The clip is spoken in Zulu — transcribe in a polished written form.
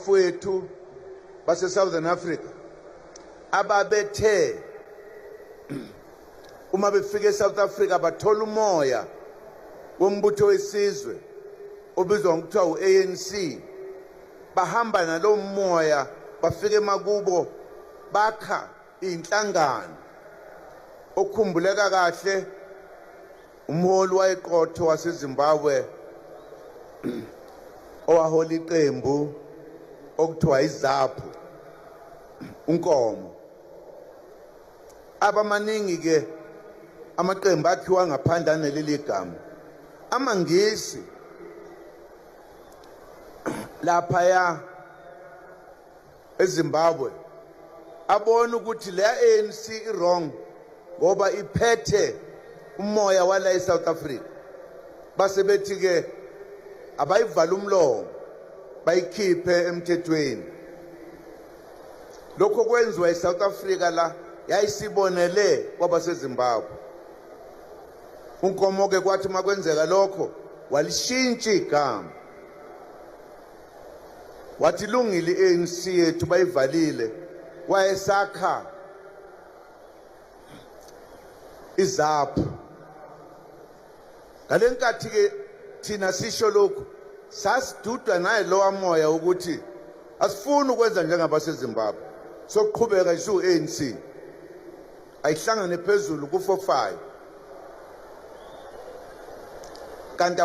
abafowethu base Southern Africa ababethe uma befika eSouth Africa bathola umoya wombutho wesizwe obizwa ngokuthiwa uANC, bahamba nalo moya bafike emakubo bakha inhlangano. Okhumbuleka kahle umholi wayeqotho waseZimbabwe owahola iqembu okuthiwa iZAPU uNkomo. Abamaningi ke amaqembu akhiwa ngaphandle naleli gama. AmaNgisi lapha ya eZimbabwe abona ukuthi le ANC wrong ngoba iphethe umoya wala eSouth Africa, base bethi ke abayivala umlomo bayikhiphe emthethweni. Lokho kwenziwa eSouth Africa la yayisibonele kwabaseZimbabwe. uNkomo ke kwathi makwenzeka lokho walishintsha igama, wathi lungile iANC yethu bayivalile, wayesakha iZAPU. Ngalenkathi ke thina sisho lokho sasidudwa naye lowa moya ukuthi asifuni ukwenza njengabaseZimbabwe, sokuqhubeka nje uANC ayihlangane phezulu ku 45 kanti